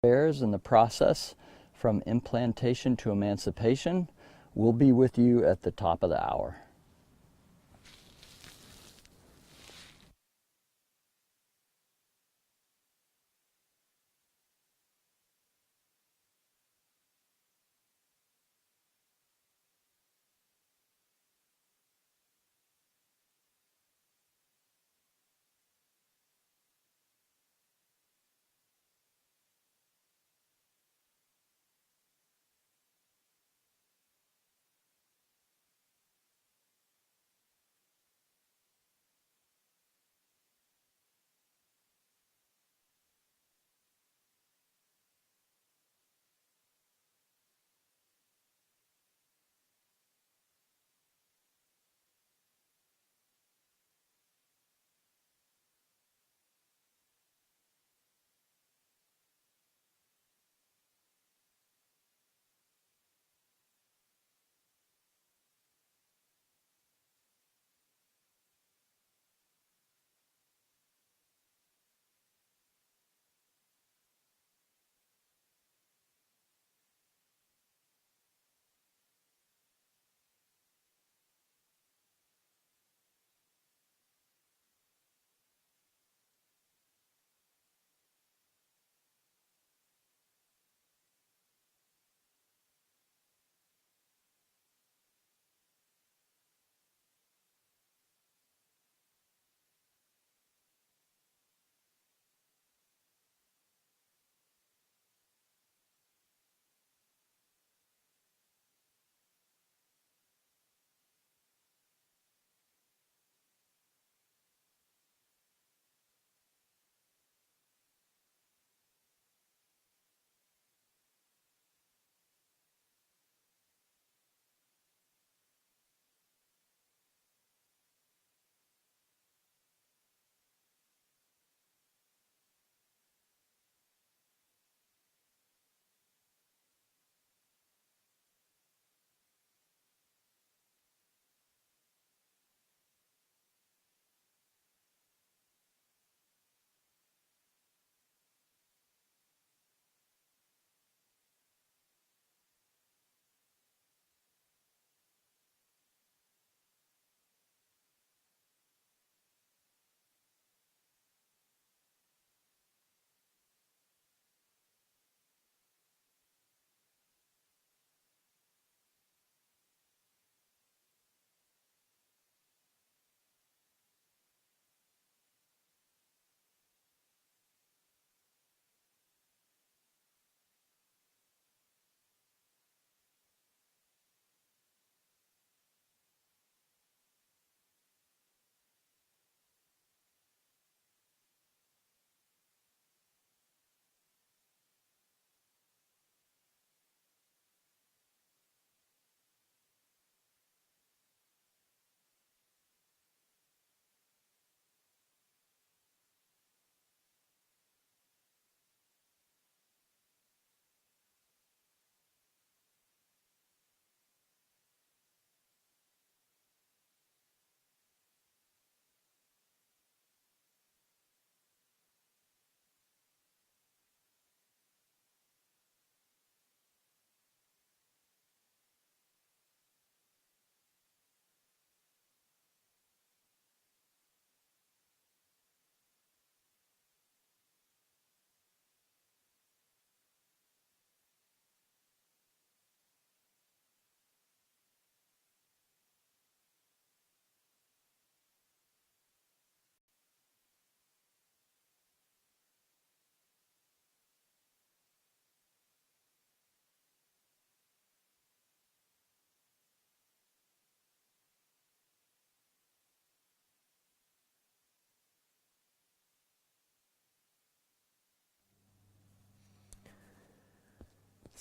bears in the process from implantation to emancipation. We'll be with you at the top of the hour.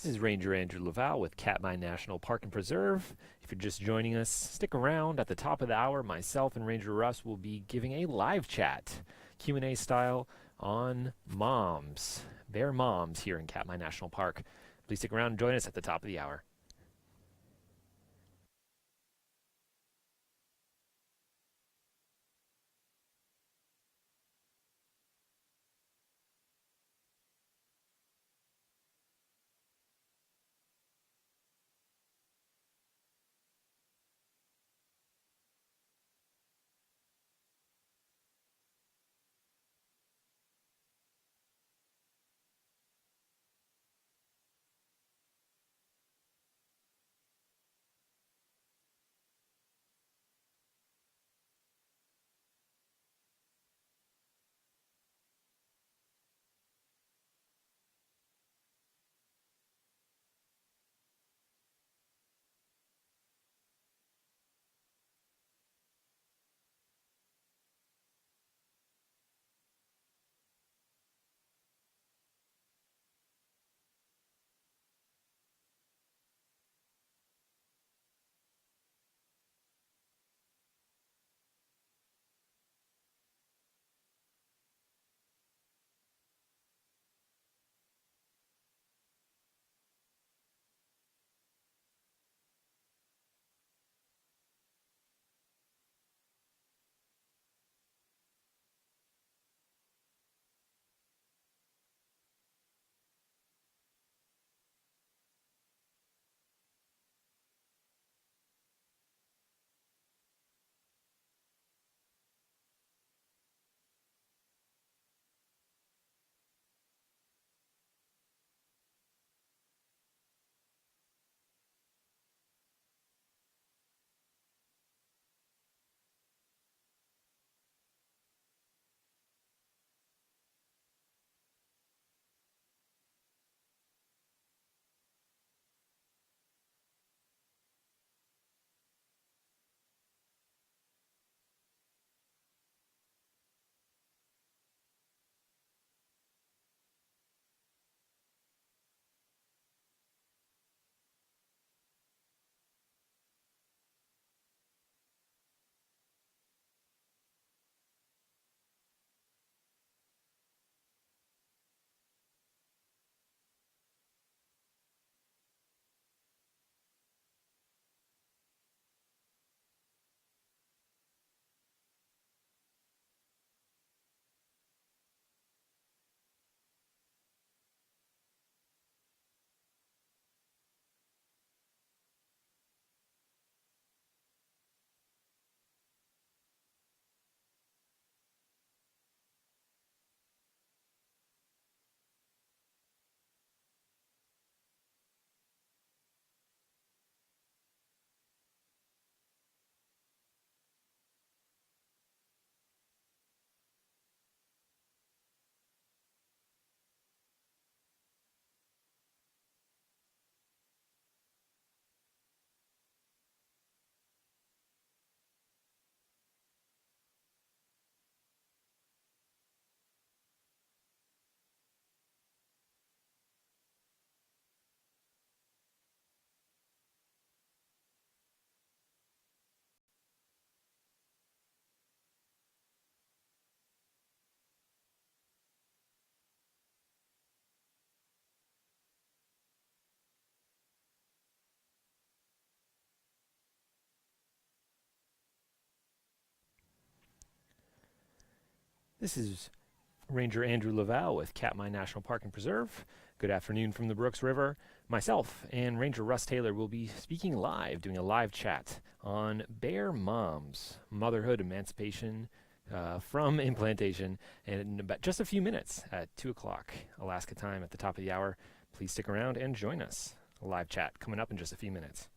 This is Ranger Andrew Laval with Katmai National Park and Preserve. If you're just joining us, stick around. At the top of the hour, myself and Ranger Russ will be giving a live chat, Q&A style, on moms, bear moms here in Katmai National Park. Please stick around and join us at the top of the hour. This is Ranger Andrew Laval with Katmai National Park and Preserve. Good afternoon from the Brooks River. Myself and Ranger Russ Taylor will be speaking live, doing a live chat on bear moms, motherhood, emancipation from implantation, and in about just a few minutes at 2 o'clock Alaska time at the top of the hour. Please stick around and join us. A live chat coming up in just a few minutes.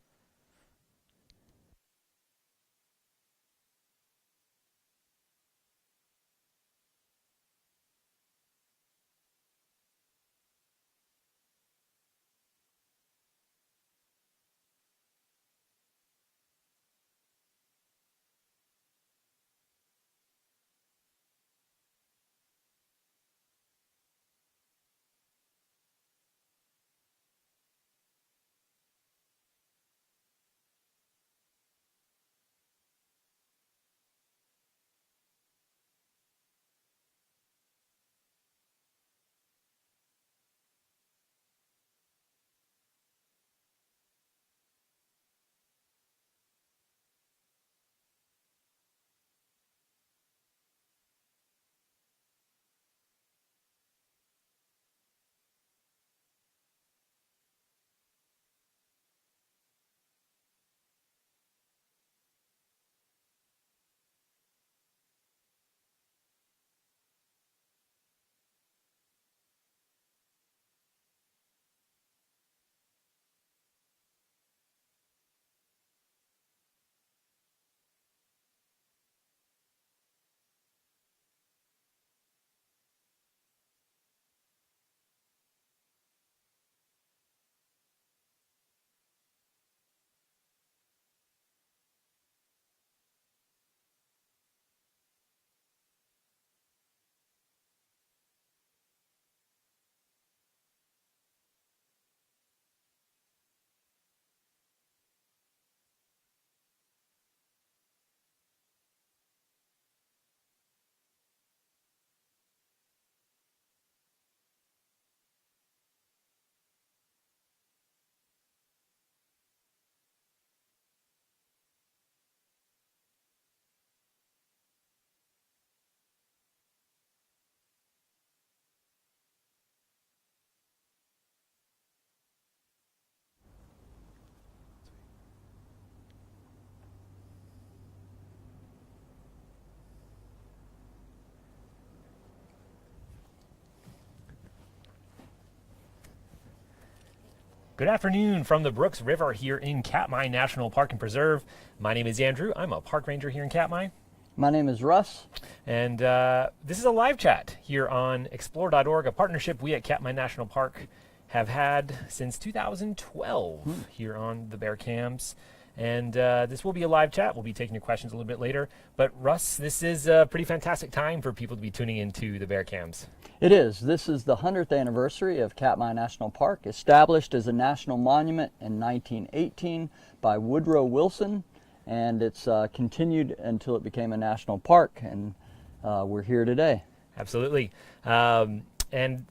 Good afternoon from the Brooks River here in Katmai National Park and Preserve. My name is Andrew. I'm a park ranger here in Katmai. My name is Russ. And this is a live chat here on explore.org, a partnership we at Katmai National Park have had since 2012 here on the Bear Cams. And this will be a live chat. We'll be taking your questions a little bit later. But Russ, this is a pretty fantastic time for people to be tuning into the Bear Cams. It is. This is the 100th anniversary of Katmai National Park, established as a national monument in 1918 by Woodrow Wilson, and it's continued until it became a national park, and we're here today. Absolutely. And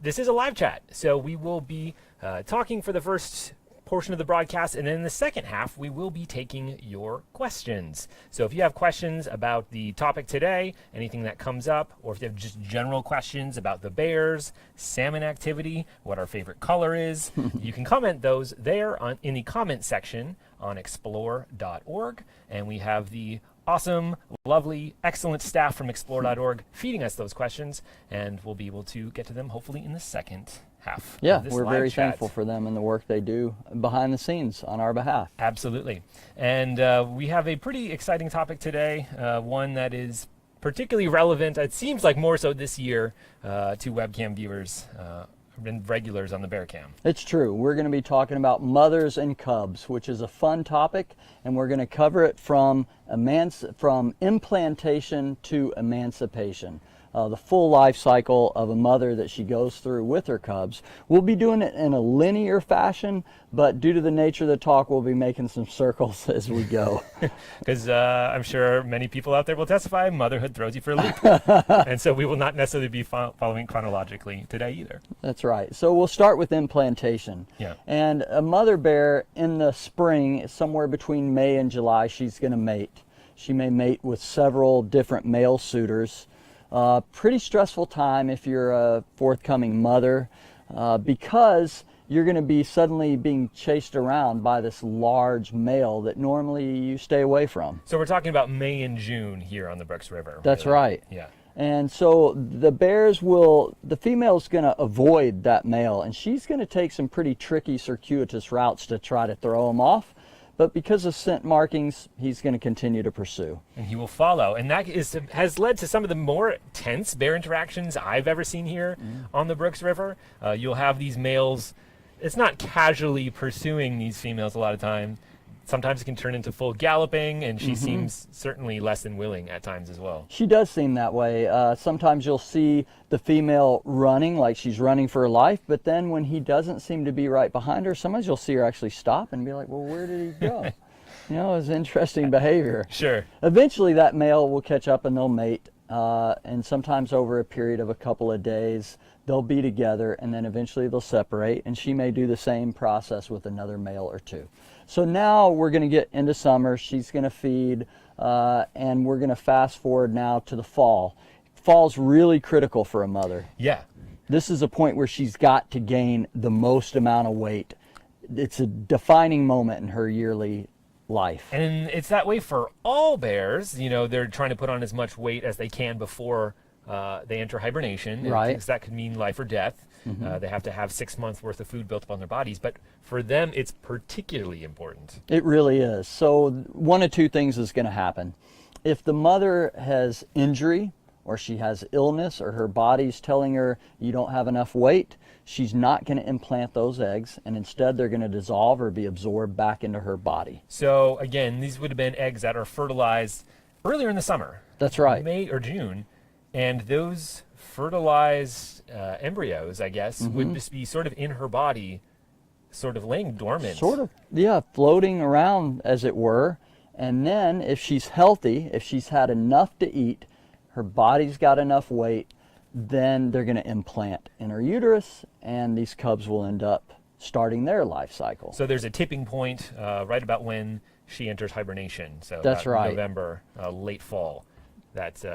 this is a live chat, so we will be talking for the first portion of the broadcast, and then in the second half we will be taking your questions. So if you have questions about the topic today, anything that comes up, or if you have just general questions about the bears, salmon activity, what our favorite color is, you can comment those there in the comment section on explore.org, and we have the awesome, lovely, excellent staff from explore.org feeding us those questions, and we'll be able to get to them hopefully in the second half. Yeah, we're very thankful for them and the work they do behind the scenes on our behalf. Absolutely. And we have a pretty exciting topic today, one that is particularly relevant, it seems like more so this year, to webcam viewers and regulars on the Bear Cam. It's true. We're going to be talking about mothers and cubs, which is a fun topic, and we're going to cover it from implantation to emancipation. The full life cycle of a mother that she goes through with her cubs. We'll be doing it in a linear fashion, but due to the nature of the talk, we'll be making some circles as we go. Because I'm sure many people out there will testify, motherhood throws you for a loop. And so we will not necessarily be following chronologically today either. That's right. So we'll start with implantation. Yeah. And a mother bear in the spring, somewhere between May and July, she's going to mate. She may mate with several different male suitors. Pretty stressful time if you're a forthcoming mother, because you're going to be suddenly being chased around by this large male that normally you stay away from. So we're talking about May and June here on the Brooks River. That's really. right. Yeah. And so the female's going to avoid that male, and she's going to take some pretty tricky circuitous routes to try to throw him off. But because of scent markings, he's going to continue to pursue. And he will follow. And that has led to some of the more tense bear interactions I've ever seen here on the Brooks River. You'll have these males, it's not casually pursuing these females a lot of time. Sometimes it can turn into full galloping, and she seems certainly less than willing at times as well. She does seem that way. Sometimes you'll see the female running, like she's running for her life, but then when he doesn't seem to be right behind her, sometimes you'll see her actually stop and be like, well, where did he go? You know, it's interesting behavior. Sure. Eventually that male will catch up and they'll mate, and sometimes over a period of a couple of days, they'll be together, and then eventually they'll separate, and she may do the same process with another male or two. So now we're going to get into summer. She's going to feed, and we're going to fast forward now to the fall. Fall's really critical for a mother. Yeah. This is a point where she's got to gain the most amount of weight. It's a defining moment in her yearly life. And it's that way for all bears. You know, they're trying to put on as much weight as they can before they enter hibernation. Right. Because that could mean life or death. They have to have 6 months worth of food built up on their bodies. But for them, it's particularly important. It really is. So one of two things is going to happen. If the mother has injury, or she has illness, or her body's telling her you don't have enough weight, she's not going to implant those eggs, and instead they're going to dissolve or be absorbed back into her body. So again, these would have been eggs that are fertilized earlier in the summer. That's right. May or June. And those fertilized embryos, I guess, would just be sort of in her body, sort of laying dormant. Sort of, yeah, floating around, as it were. And then if she's healthy, if she's had enough to eat, her body's got enough weight, then they're going to implant in her uterus, and these cubs will end up starting their life cycle. So there's a tipping point right about when she enters hibernation. So That's about right. November, late fall, that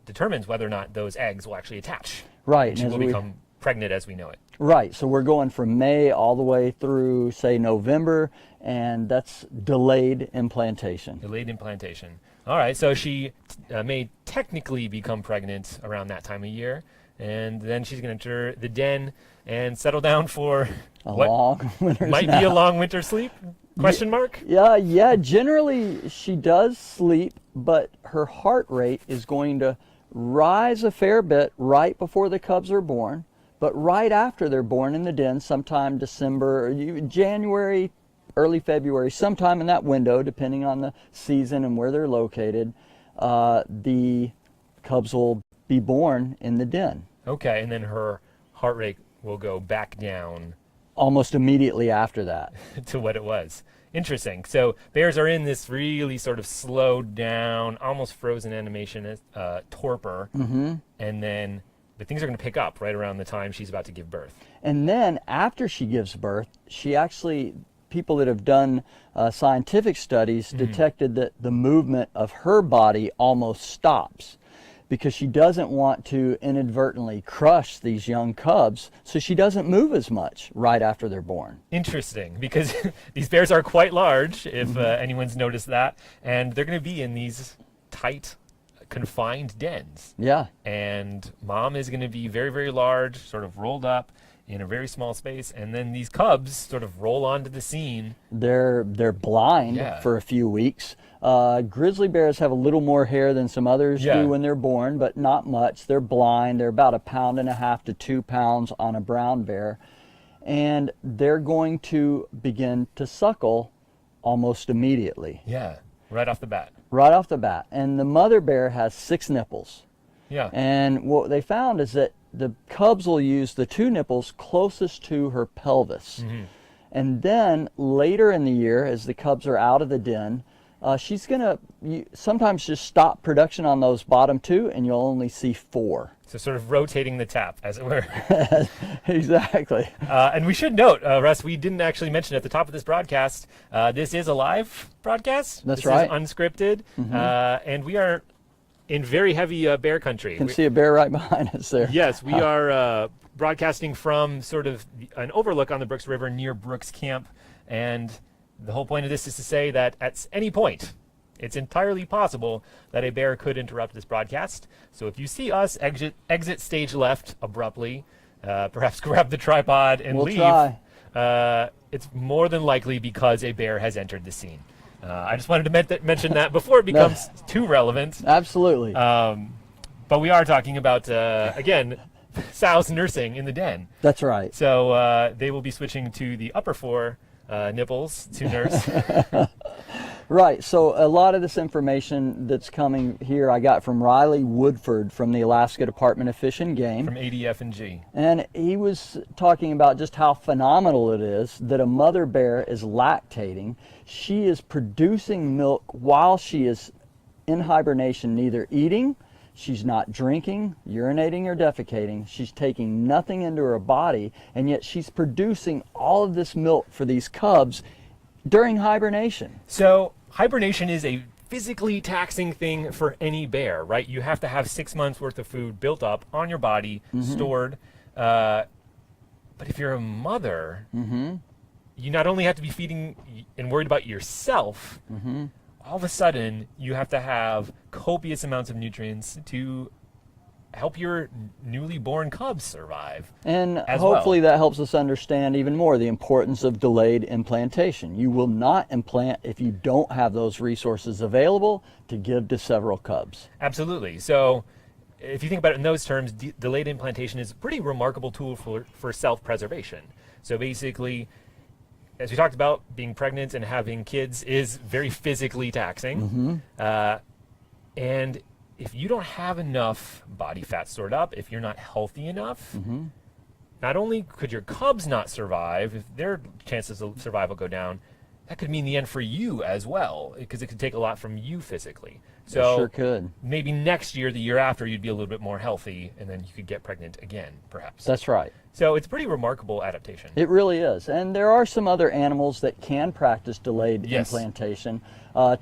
determines whether or not those eggs will actually attach. Right. And she and will as we- become pregnant as we know it. Right, so we're going from May all the way through, say, November, and that's delayed implantation. Delayed implantation. All right, so she may technically become pregnant around that time of year, and then she's going to enter the den and settle down for A what long winter's might nap. be a long winter sleep? Question mark? Yeah, generally she does sleep, but her heart rate is going to rise a fair bit right before the cubs are born, but right after they're born in the den, sometime December, or January, early February, sometime in that window, depending on the season and where they're located, the cubs will be born in the den. Okay, and then her heart rate will go back down Almost immediately after that. to what it was. Interesting. So bears are in this really sort of slowed down, almost frozen animation, torpor, but things are going to pick up right around the time she's about to give birth. And then after she gives birth, she actually, people that have done scientific studies detected that the movement of her body almost stops, because she doesn't want to inadvertently crush these young cubs, so she doesn't move as much right after they're born. Interesting, because these bears are quite large, if anyone's noticed that, and they're going to be in these tight, confined dens. Yeah. And mom is going to be very, very large, sort of rolled up in a very small space, and then these cubs sort of roll onto the scene. They're blind Yeah. for a few weeks. Grizzly bears have a little more hair than some others Yeah. do when they're born, but not much. They're blind. They're about 1.5 pounds to 2 pounds on a brown bear. And they're going to begin to suckle almost immediately, Yeah, right off the bat. right off the bat. And the mother bear has 6 nipples. Yeah. And what they found is that the cubs will use the 2 nipples closest to her pelvis. And then later in the year, as the cubs are out of the den, she's going to sometimes just stop production on those bottom 2, and you'll only see 4. So sort of rotating the tap, as it were. Exactly. And we should note, Russ, we didn't actually mention at the top of this broadcast, this is a live broadcast. That's This right. is unscripted. And we are in very heavy bear country. You can see a bear right behind us there. Yes, we are broadcasting from sort of an overlook on the Brooks River near Brooks Camp. And the whole point of this is to say that at any point, it's entirely possible that a bear could interrupt this broadcast. So if you see us exit stage left abruptly, perhaps grab the tripod and We'll leave, try. it's more than likely because a bear has entered the scene. I just wanted to mention that before it becomes too relevant. Absolutely. But we are talking about, again, sows nursing in the den. That's right. So they will be switching to the upper four nipples to nurse. Right. So a lot of this information that's coming here I got from Riley Woodford from the Alaska Department of Fish and Game. From ADF&G. And he was talking about just how phenomenal it is that a mother bear is lactating. She is producing milk while she is in hibernation, neither eating, she's not drinking, urinating, or defecating. She's taking nothing into her body, and yet she's producing all of this milk for these cubs during hibernation. So hibernation is a physically taxing thing for any bear, right? You have to have 6 months worth of food built up on your body, stored. But if you're a mother, you not only have to be feeding and worried about yourself, all of a sudden you have to have copious amounts of nutrients to help your newly born cubs survive. And as hopefully well. that helps us understand even more the importance of delayed implantation. You will not implant if you don't have those resources available to give to several cubs. Absolutely. So if you think about it in those terms, delayed implantation is a pretty remarkable tool for self-preservation. So basically, as we talked about, being pregnant and having kids is very physically taxing. And if you don't have enough body fat stored up, if you're not healthy enough, not only could your cubs not survive, if their chances of survival go down, that could mean the end for you as well, because it could take a lot from you physically. So It sure could. maybe next year, the year after, you'd be a little bit more healthy, and then you could get pregnant again, perhaps. That's right. So it's a pretty remarkable adaptation. It really is. And there are some other animals that can practice delayed Yes. implantation.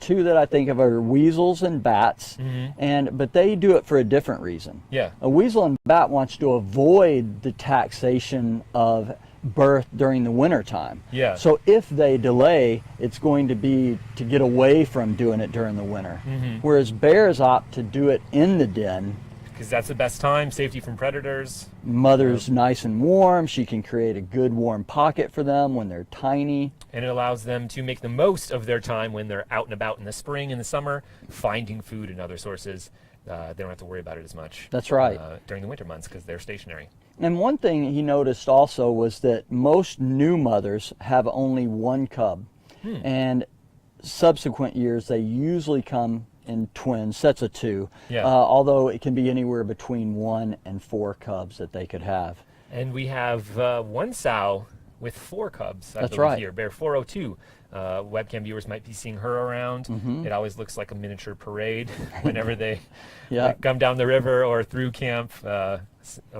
Two that I think of are weasels and bats, but they do it for a different reason. Yeah. A weasel and bat wants to avoid the taxation of birth during the winter time. Yeah. So if they delay, it's going to be to get away from doing it during the winter. Whereas bears opt to do it in the den. Because that's the best time, safety from predators. Mother's nice and warm. She can create a good warm pocket for them when they're tiny. And it allows them to make the most of their time when they're out and about in the spring and the summer, finding food and other sources. They don't have to worry about it as much. That's right. During the winter months because they're stationary. And one thing he noticed also was that most new mothers have only one cub. And subsequent years, they usually come in twins, sets of two. Yeah. Although it can be anywhere between 1 and 4 cubs that they could have. And we have one sow with 4 cubs, I That's believe, right. here. Bear 402. Webcam viewers might be seeing her around. It always looks like a miniature parade whenever they Yeah. come down the river or through camp. A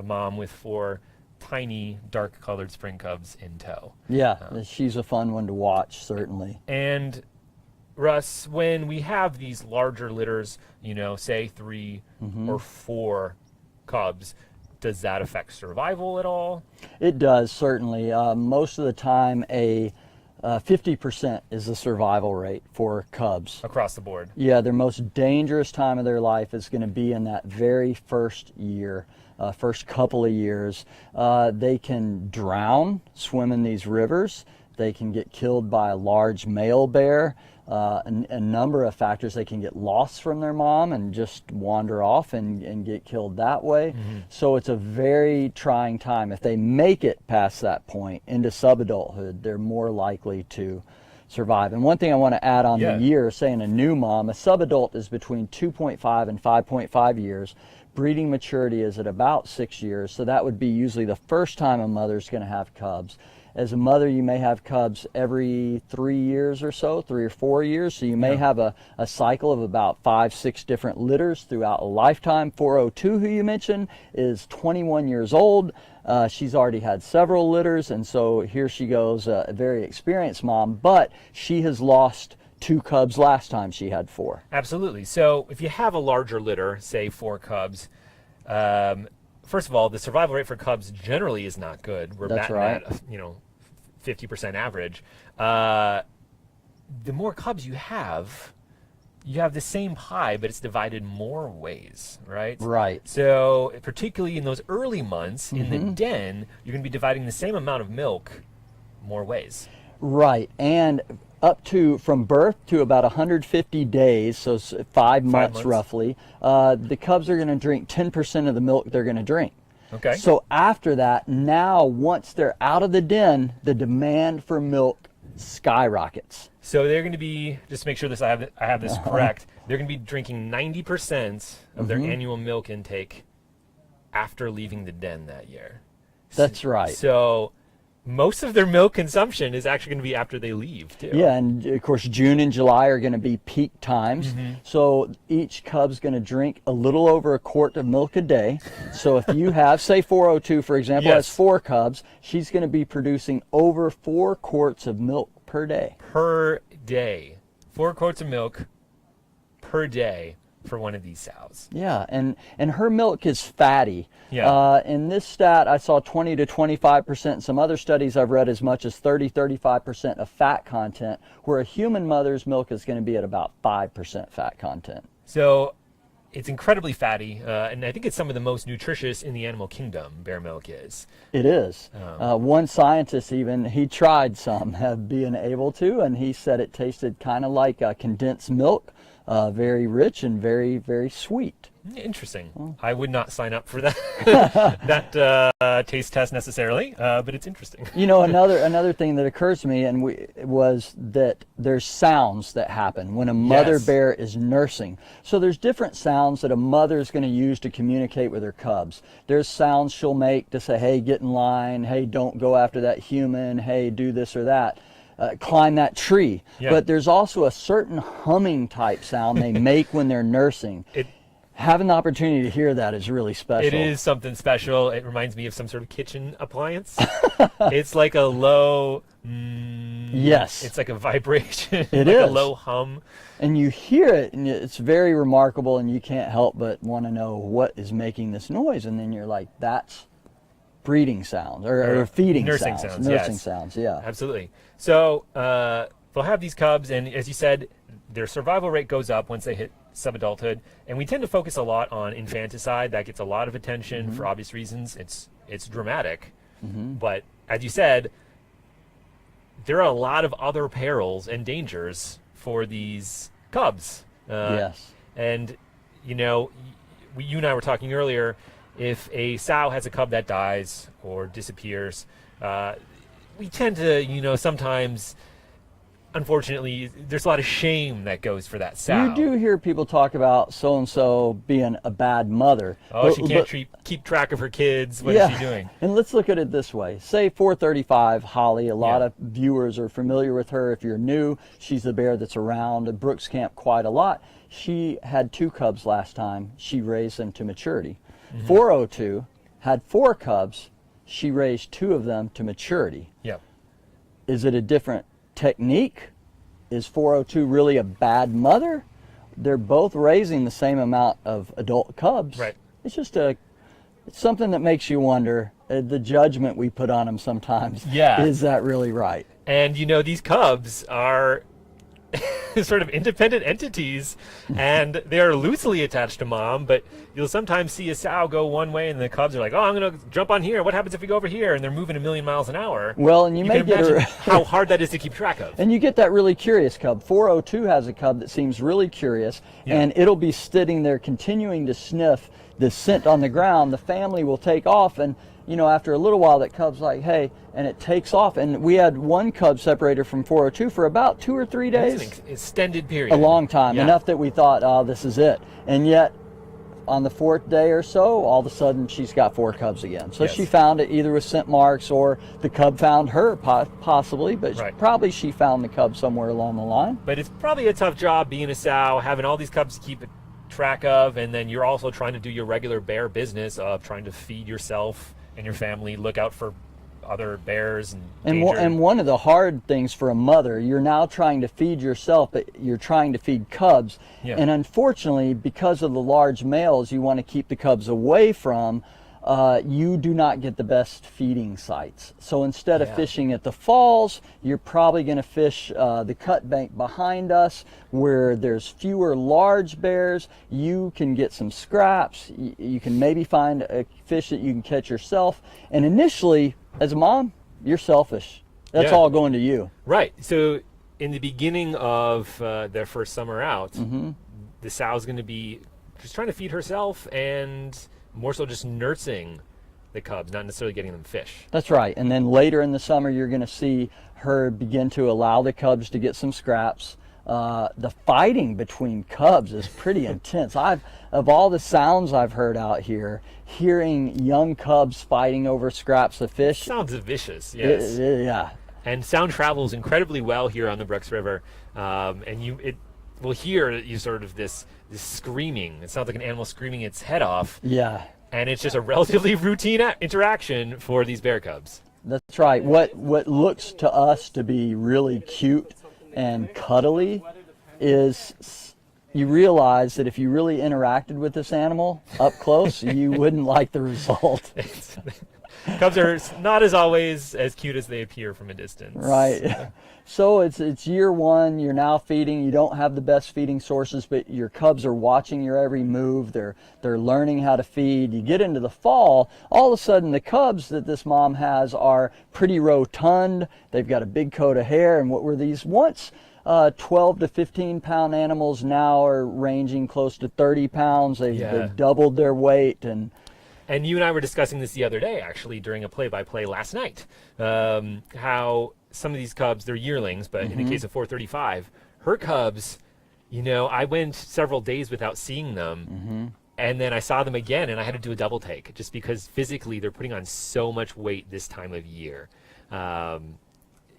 mom with 4 tiny, dark-colored spring cubs in tow. Yeah, she's a fun one to watch, certainly. And Russ, when we have these larger litters, you know, say 3 or 4 cubs, does that affect survival at all? It does, certainly. Most of the time, 50% is the survival rate for cubs. Across the board. Yeah, their most dangerous time of their life is going to be in that very first year, first couple of years. They can drown, swim in these rivers. They can get killed by a large male bear. A number of factors. They can get lost from their mom and just wander off and get killed that way. So it's a very trying time. If they make it past that point into subadulthood, they're more likely to survive. And one thing I want to add on the year, saying a new mom, a subadult is between 2.5 and 5.5 years. Breeding maturity is at about 6 years. So that would be usually the first time a mother's going to have cubs. As a mother, you may have cubs every 3 years or so, 3 or 4 years. So you may have a cycle of about 5, 6 different litters throughout a lifetime. 402, who you mentioned, is 21 years old. She's already had several litters, and so here she goes, a very experienced mom, but she has lost 2 cubs last time she had 4. Absolutely. So if you have a larger litter, say 4 cubs, first of all, the survival rate for cubs generally is not good. We're That's batting right. at 50% average. The more cubs you have the same pie, but it's divided more ways, right? Right. So particularly in those early months in Mm-hmm. the den, you're going to be dividing the same amount of milk more ways. Right, and up to from birth to about 150 days, so 5 months months. roughly, the cubs are going to drink 10% of the milk they're going to drink. Okay. So after that, now once they're out of the den, the demand for milk skyrockets. So they're going to be, just to make sure I have this correct, they're going to be drinking 90% of their annual milk intake after leaving the den that year. That's right. So most of their milk consumption is actually going to be after they leave, too. Yeah, and of course June and July are going to be peak times. So each cub's going to drink a little over a quart of milk a day. So if you have, say 402 for example, has Yes. 4 cubs, she's going to be producing over 4 quarts of milk per day. Per day. 4 quarts of milk per day for one of these sows. Yeah, and her milk is fatty. Yeah. In this stat, I saw 20 to 25%. Some other studies I've read as much as 30-35% of fat content, where a human mother's milk is going to be at about 5% fat content. So it's incredibly fatty, and I think it's some of the most nutritious in the animal kingdom, bear milk is. It is. One scientist even, he tried some, being able to, and he said it tasted kind of like condensed milk, very rich and very, very sweet. Interesting. I would not sign up for that taste test necessarily, but it's interesting. You know, another thing that occurs to me was that there's sounds that happen when a mother Yes. bear is nursing. So there's different sounds that a mother is going to use to communicate with her cubs. There's sounds she'll make to say, hey, get in line, hey, don't go after that human, hey, do this or that. Climb that tree. Yeah. But there's also a certain humming type sound they make when they're nursing. Having the opportunity to hear that is really special. It is something special. It reminds me of some sort of kitchen appliance. It's like a low... Yes. It's like a vibration. It like a is. low hum. And you hear it, and it's very remarkable, and you can't help but want to know what is making this noise. And then you're like, that's breeding sounds, or feeding nursing sounds. sounds, Nursing yes. sounds, yeah. Absolutely. So they'll have these cubs, and as you said, their survival rate goes up once they hit subadulthood. And we tend to focus a lot on infanticide. That gets a lot of attention for obvious reasons. It's dramatic. But as you said, there are a lot of other perils and dangers for these cubs. Yes. And, you know, you and I were talking earlier, if a sow has a cub that dies or disappears, we tend to, you know, sometimes, unfortunately, there's a lot of shame that goes for that sow. You do hear people talk about so-and-so being a bad mother. Oh, But- she can't but- keep track of her kids. What is she doing? And let's look at it this way. Say 435 Holly, a lot Yeah. of viewers are familiar with her. If you're new, she's the bear that's around at Brooks Camp quite a lot. She had 2 cubs last time. She raised them to maturity. 402 had 4 cubs. She raised 2 of them to maturity. Yep. Is it a different technique? Is 402 really a bad mother? They're both raising the same amount of adult cubs. Right. It's just it's something that makes you wonder, the judgment we put on them sometimes. Yeah. Is that really right? And, you know, these cubs are sort of independent entities, and they're loosely attached to mom, but you'll sometimes see a sow go one way and the cubs are like, oh, I'm going to jump on here. What happens if we go over here? And they're moving a million miles an hour. Well, and you may can get imagine a, how hard that is to keep track of. and you get that really curious cub. 402 has a cub that seems really curious, and it'll be sitting there continuing to sniff the scent on the ground. The family will take off, and you know, after a little while, that cub's like, hey, and it takes off. And we had one cub separated from 402 for about 2 or 3 It's days. an extended period. A long time, Yeah. enough that we thought, oh, this is it. And yet, on the 4th day or so, all of a sudden, she's got 4 cubs again. So Yes. she found it either with scent marks or the cub found her, possibly, but Right. probably she found the cub somewhere along the line. But it's probably a tough job being a sow, having all these cubs to keep track of, and then you're also trying to do your regular bear business of trying to feed yourself and your family, look out for other bears and And, danger. and one of the hard things for a mother, you're now trying to feed yourself, but you're trying to feed cubs. Yeah. And unfortunately, because of the large males you want to keep the cubs away from, you do not get the best feeding sites. So instead of Yeah. fishing at the falls, you're probably going to fish the cut bank behind us where there's fewer large bears. You can get some scraps. You can maybe find a fish that you can catch yourself. And initially, as a mom, you're selfish. That's Yeah. all going to you. Right. So in the beginning of their first summer out, the sow's going to be just trying to feed herself and more so just nursing the cubs, not necessarily getting them fish. That's right. And then later in the summer, you're going to see her begin to allow the cubs to get some scraps. The fighting between cubs is pretty intense. Of all the sounds I've heard out here, hearing young cubs fighting over scraps of fish. Sounds vicious, yes. Yeah. And sound travels incredibly well here on the Brooks River, and it will hear you sort of this screaming. It sounds like an animal screaming its head off, Yeah. and it's just a relatively routine interaction for these bear cubs. That's right. What looks to us to be really cute and cuddly is you realize that if you really interacted with this animal up close, you wouldn't like the result. Cubs are not as always as cute as they appear from a distance. Right. So it's year one. You're now feeding. You don't have the best feeding sources, but your cubs are watching your every move. They're learning how to feed. You get into the fall, all of a sudden the cubs that this mom has are pretty rotund. They've got a big coat of hair, and what were these once 12 to 15 pound animals now are ranging close to 30 pounds. They've doubled their weight. And you and I were discussing this the other day, actually, during a play-by-play last night, how some of these cubs, they're yearlings, but in the case of 435, her cubs, I went several days without seeing them, and then I saw them again, and I had to do a double take, just because physically they're putting on so much weight this time of year.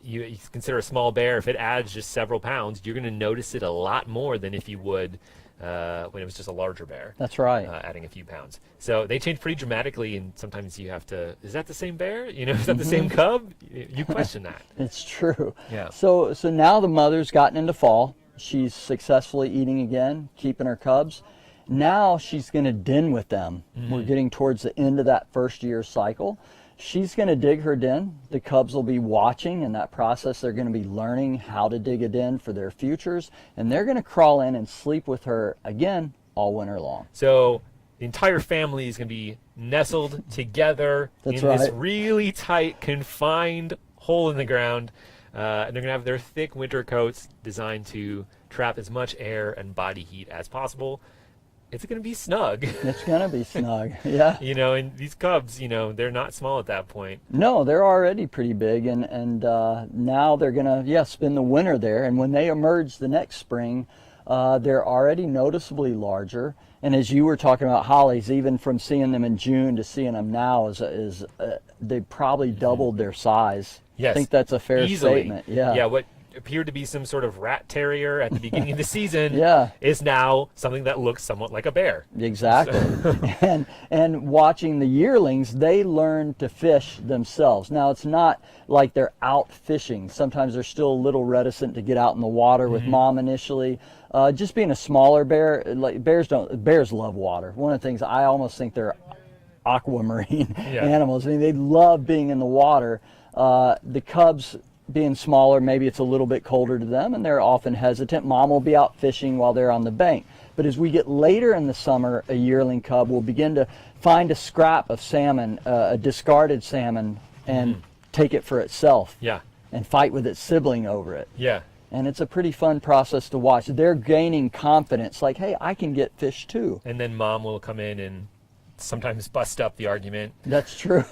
You consider a small bear, if it adds just several pounds, you're going to notice it a lot more than if you would when it was just a larger bear. That's right. Adding a few pounds. So they change pretty dramatically, and sometimes you have to, is that the same bear? Is that the same cub? You question that. It's true. Yeah. So now the mother's gotten into fall. She's successfully eating again, keeping her cubs. Now she's going to den with them. We're getting towards the end of that first year cycle. She's going to dig her den. The cubs will be watching. In that process, they're going to be learning how to dig a den for their futures, and they're going to crawl in and sleep with her again all winter long. So the entire family is going to be nestled together That's in this right. really tight, confined hole in the ground. And they're going to have their thick winter coats designed to trap as much air and body heat as possible. It's going to be snug. It's going to be snug. Yeah. And these cubs, they're not small at that point. No, they're already pretty big, and now they're going to, spend the winter there. And when they emerge the next spring, they're already noticeably larger. And as you were talking about hollies, even from seeing them in June to seeing them now, they probably doubled their size. Yes. I think that's a fair Easily. statement. Yeah. Yeah, what appeared to be some sort of rat terrier at the beginning of the season Yeah. is now something that looks somewhat like a bear. Exactly. and watching the yearlings, they learn to fish themselves. Now, it's not like they're out fishing. Sometimes they're still a little reticent to get out in the water with mom initially. Just being a smaller bear, like bears love water. One of the things, I almost think they're aquamarine animals. I mean, they love being in the water. The cubs, being smaller, maybe it's a little bit colder to them, and they're often hesitant. Mom will be out fishing while they're on the bank. But as we get later in the summer, a yearling cub will begin to find a scrap of salmon, a discarded salmon, and take it for itself. Yeah. And fight with its sibling over it. Yeah. And it's a pretty fun process to watch. They're gaining confidence, like, hey, I can get fish too. And then mom will come in and sometimes bust up the argument. That's true.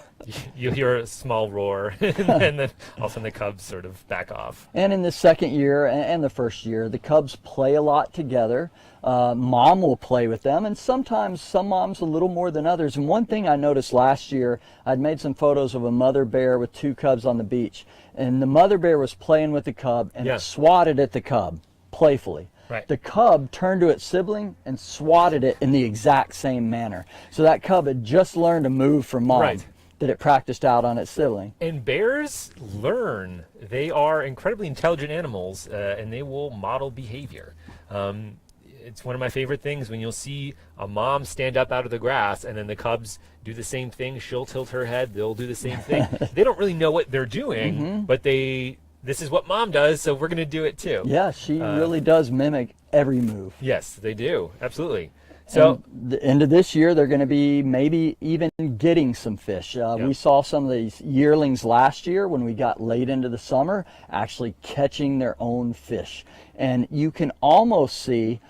You'll hear a small roar, and then all of a sudden the cubs sort of back off. And in the second year and the first year, the cubs play a lot together. Mom will play with them, and sometimes some moms a little more than others. And one thing I noticed last year, I'd made some photos of a mother bear with two cubs on the beach, and the mother bear was playing with the cub, and it swatted at the cub playfully. Right. The cub turned to its sibling and swatted it in the exact same manner. So that cub had just learned to move from mom. Right. that it practiced out on its sibling. And bears learn. They are incredibly intelligent animals, and they will model behavior. It's one of my favorite things when you'll see a mom stand up out of the grass and then the cubs do the same thing. She'll tilt her head. They'll do the same thing. They don't really know what they're doing, but this is what mom does, so we're going to do it too. Yeah, she really does mimic every move. Yes, they do. Absolutely. So the end of this year, they're going to be maybe even getting some fish. We saw some of these yearlings last year when we got late into the summer actually catching their own fish. And you can almost see,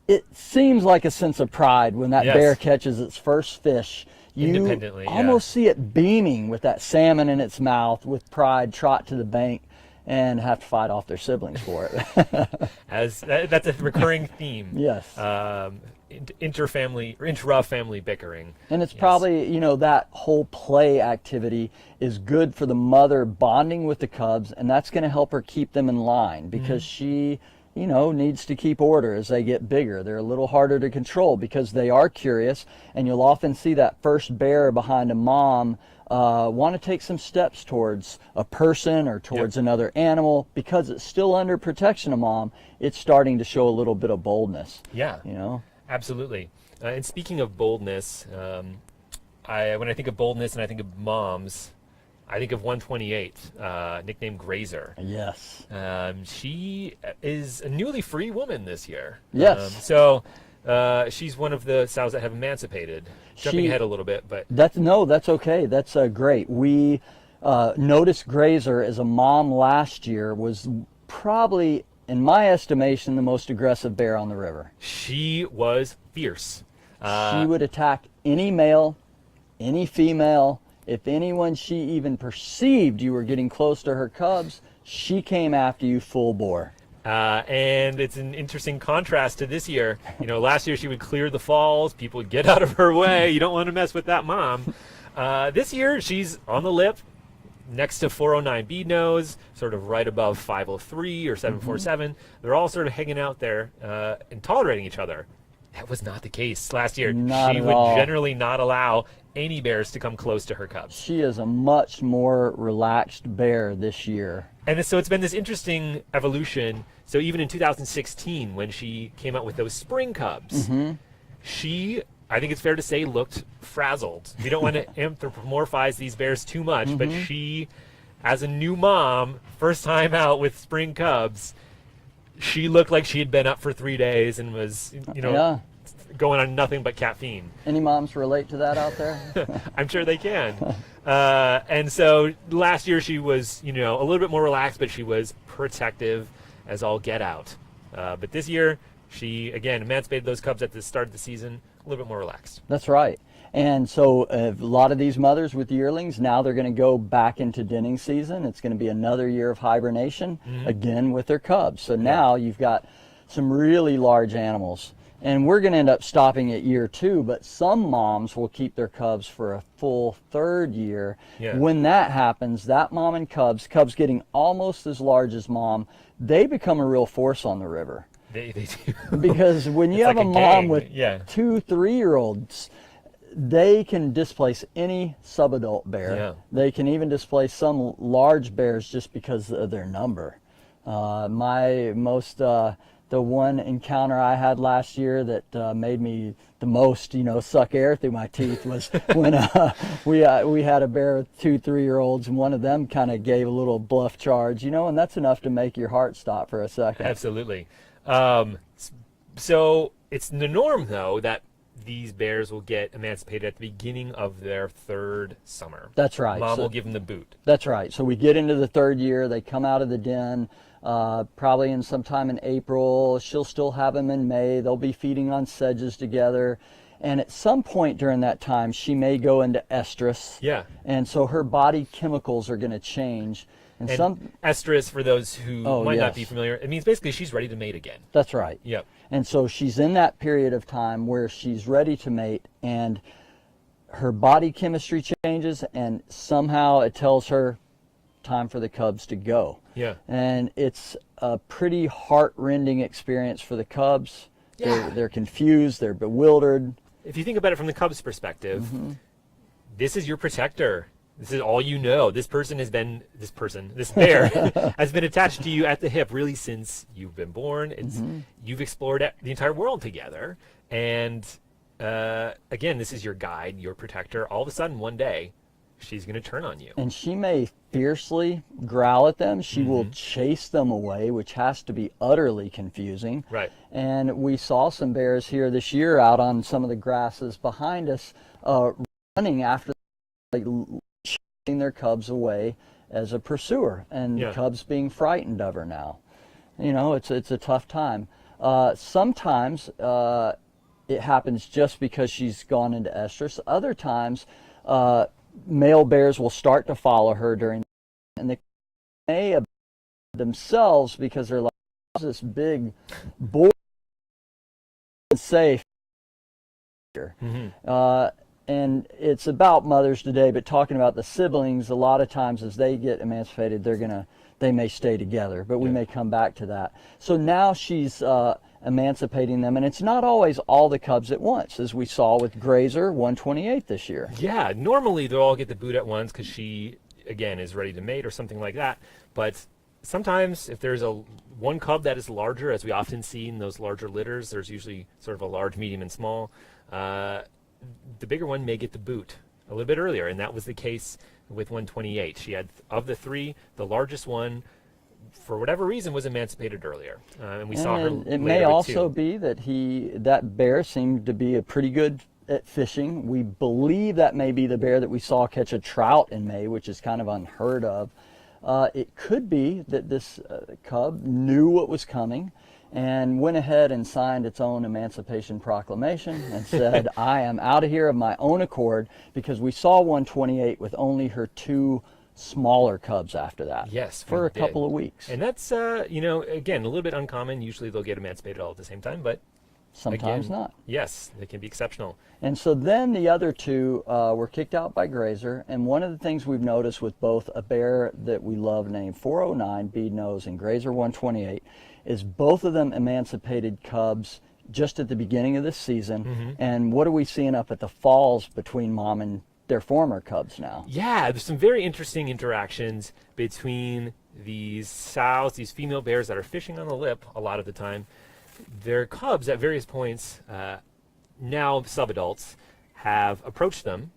it seems like a sense of pride when that bear catches its first fish. You independently, almost see it beaming with that salmon in its mouth with pride, trot to the bank, and have to fight off their siblings for it. That's a recurring theme. Yes. Intra-family bickering. And it's probably, that whole play activity is good for the mother bonding with the cubs, and that's going to help her keep them in line because she, needs to keep order as they get bigger. They're a little harder to control because they are curious, and you'll often see that first bear behind a mom want to take some steps towards a person or towards another animal because it's still under protection of mom. It's starting to show a little bit of boldness. Yeah. Absolutely. And speaking of boldness, when I think of boldness and I think of moms, I think of 128, nicknamed Grazer. Yes. She is a newly free woman this year. Yes. So she's one of the sows that have emancipated. Jumping ahead a little bit, but that's okay. That's great. We noticed Grazer as a mom last year was probably, in my estimation, the most aggressive bear on the river. She was fierce. She would attack any male, any female. If anyone she even perceived you were getting close to her cubs, she came after you full bore. And it's an interesting contrast to this year. Last year she would clear the falls. People would get out of her way. You don't want to mess with that mom. This year she's on the lip next to 409 bead nose, sort of right above 503 or 747. They're all sort of hanging out there and tolerating each other. That was not the case last year. She would generally not allow any bears to come close to her cubs. She is a much more relaxed bear this year. And so it's been this interesting evolution. So even in 2016, when she came out with those spring cubs, she, I think it's fair to say, looked frazzled. We don't want to anthropomorphize these bears too much, but she, as a new mom, first time out with spring cubs, she looked like she had been up for 3 days and was, going on nothing but caffeine. Any moms relate to that out there? I'm sure they can. And so last year she was, a little bit more relaxed, but she was protective as all get out. But this year she, again, emancipated those cubs at the start of the season, a little bit more relaxed. That's right. And so a lot of these mothers with yearlings, now they're going to go back into denning season. It's going to be another year of hibernation, again with their cubs. So now you've got some really large animals. And we're going to end up stopping at year 2, but some moms will keep their cubs for a full 3rd year. Yeah. When that happens, that mom and cubs getting almost as large as mom, they become a real force on the river. They do. Because when you have like a a mom gang. with 2 3-year-olds, they can displace any subadult bear. Yeah. They can even displace some large bears just because of their number. The one encounter I had last year that made me the most, suck air through my teeth was when we had a bear with 2 3-year-olds, and one of them kind of gave a little bluff charge, and that's enough to make your heart stop for a second. Absolutely. So it's the norm, though, that these bears will get emancipated at the beginning of their 3rd summer. That's right. Mom will give them the boot. That's right. So we get into the 3rd year. They come out of the den. Probably in sometime in April. She'll still have them in May. They'll be feeding on sedges together. And at some point during that time, she may go into estrus. Yeah. And so her body chemicals are going to change. And estrus, for those who might not be yes. familiar, it means basically she's ready to mate again. That's right. Yep. And so she's in that period of time where she's ready to mate, and her body chemistry changes, and somehow it tells her time for the cubs to go. Yeah. And it's a pretty heart-rending experience for the cubs. Yeah. They're confused, they're bewildered. If you think about it from the cubs' perspective, this is your protector. This is all you know. This bear has been attached to you at the hip really since you've been born. You've explored the entire world together. And again, this is your guide, your protector. All of a sudden, one day, she's going to turn on you. And she may fiercely growl at them. She will chase them away, which has to be utterly confusing. Right. And we saw some bears here this year out on some of the grasses behind us, running after, like, chasing their cubs away as a pursuer, and the cubs being frightened of her now. You know, it's a tough time. Sometimes it happens just because she's gone into estrus. Other times, male bears will start to follow her during, and they may abandon themselves because they're like, this big boy safe here. And it's about mothers today, but talking about the siblings, a lot of times as they get emancipated, they may stay together, but we may come back to that. So now she's emancipating them, and it's not always all the cubs at once, as we saw with Grazer 128 this year. Yeah, normally they'll all get the boot at once because she, again, is ready to mate or something like that. But sometimes if there's one cub that is larger, as we often see in those larger litters, there's usually sort of a large, medium, and small. The bigger one may get the boot a little bit earlier, and that was the case with 128. She had, of the three, the largest one, for whatever reason, was emancipated earlier, and we saw her later. It may with also two. be that that bear seemed to be a pretty good at fishing. We believe that may be the bear that we saw catch a trout in May, which is kind of unheard of. It could be that this cub knew what was coming and went ahead and signed its own Emancipation Proclamation and said, I am out of here of my own accord, because we saw 128 with only her two smaller cubs after that. Yes, for a couple of weeks. And that's, again, a little bit uncommon. Usually they'll get emancipated all at the same time, but sometimes again, not. Yes, they can be exceptional. And so then the other two were kicked out by Grazer. And one of the things we've noticed with both a bear that we love named 409 Bead Nose and Grazer 128 is both of them emancipated cubs just at the beginning of this season. And what are we seeing up at the falls between mom and their former cubs now? Yeah, there's some very interesting interactions between these sows, these female bears that are fishing on the lip a lot of the time. Their cubs at various points, now subadults, have approached them.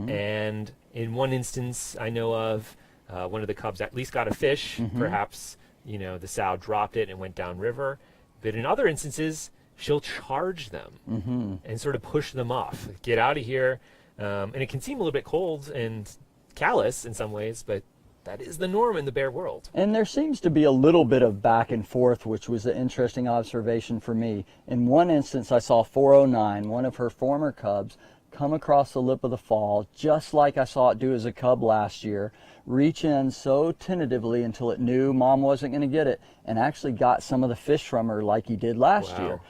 And in one instance I know of, one of the cubs at least got a fish. Perhaps, the sow dropped it and went downriver. But in other instances, she'll charge them and sort of push them off. Get out of here. And it can seem a little bit cold and callous in some ways, but that is the norm in the bear world. And there seems to be a little bit of back and forth, which was an interesting observation for me. In one instance, I saw 409, one of her former cubs, come across the lip of the fall, just like I saw it do as a cub last year, reach in so tentatively until it knew mom wasn't going to get it, and actually got some of the fish from her like he did last year.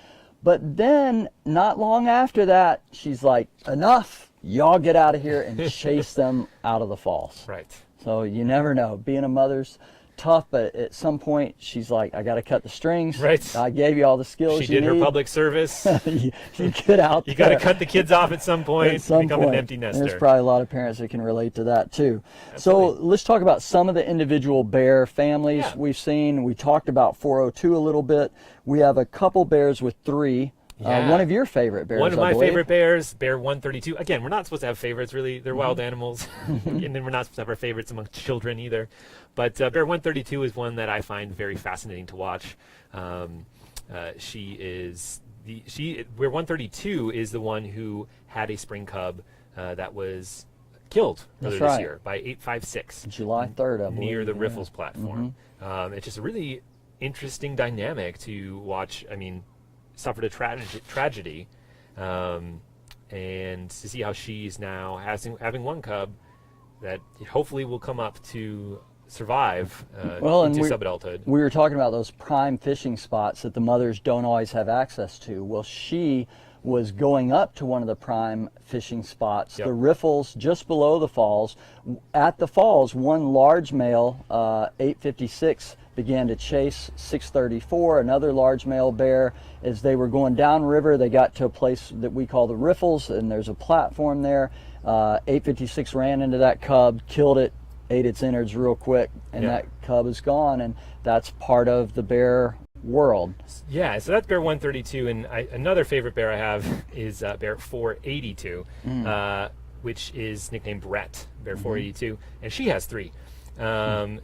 But then, not long after that, she's like, enough, y'all get out of here, and chase them out of the falls. Right. So you never know. Being a mother's tough, but at some point she's like, I got to cut the strings. Right. I gave you all the skills She you did her need. public service. you get out You there. got to cut the kids off at some point. At some become point. an empty nester. There's probably a lot of parents that can relate to that too. Absolutely. So let's talk about some of the individual bear families we've seen. We talked about 402 a little bit. We have a couple bears with three. One of your favorite bears, One of my I believe. favorite bears, Bear 132. Again, we're not supposed to have favorites, really. They're wild animals. And then we're not supposed to have our favorites among children either. But Bear 132 is one that I find very fascinating to watch. Bear 132 is the one who had a spring cub that was killed earlier this year by 856. July 3rd, I believe. Near the Riffles platform. It's just a really interesting dynamic to watch. I mean, suffered a tragedy, and to see how she's now having one cub that hopefully will come up to survive into subadulthood. We were talking about those prime fishing spots that the mothers don't always have access to. Well, she was going up to one of the prime fishing spots, Yep. the riffles just below the falls. At the falls, one large male, 856, began to chase 634, another large male bear. As they were going downriver, they got to a place that we call the riffles, and there's a platform there. 856 ran into that cub, killed it, ate its innards real quick, and Yeah. that cub is gone. And that's part of the bear world. Yeah, so that's bear 132, and another favorite bear I have is bear 482, which is nicknamed Brett, bear 482, and she has 3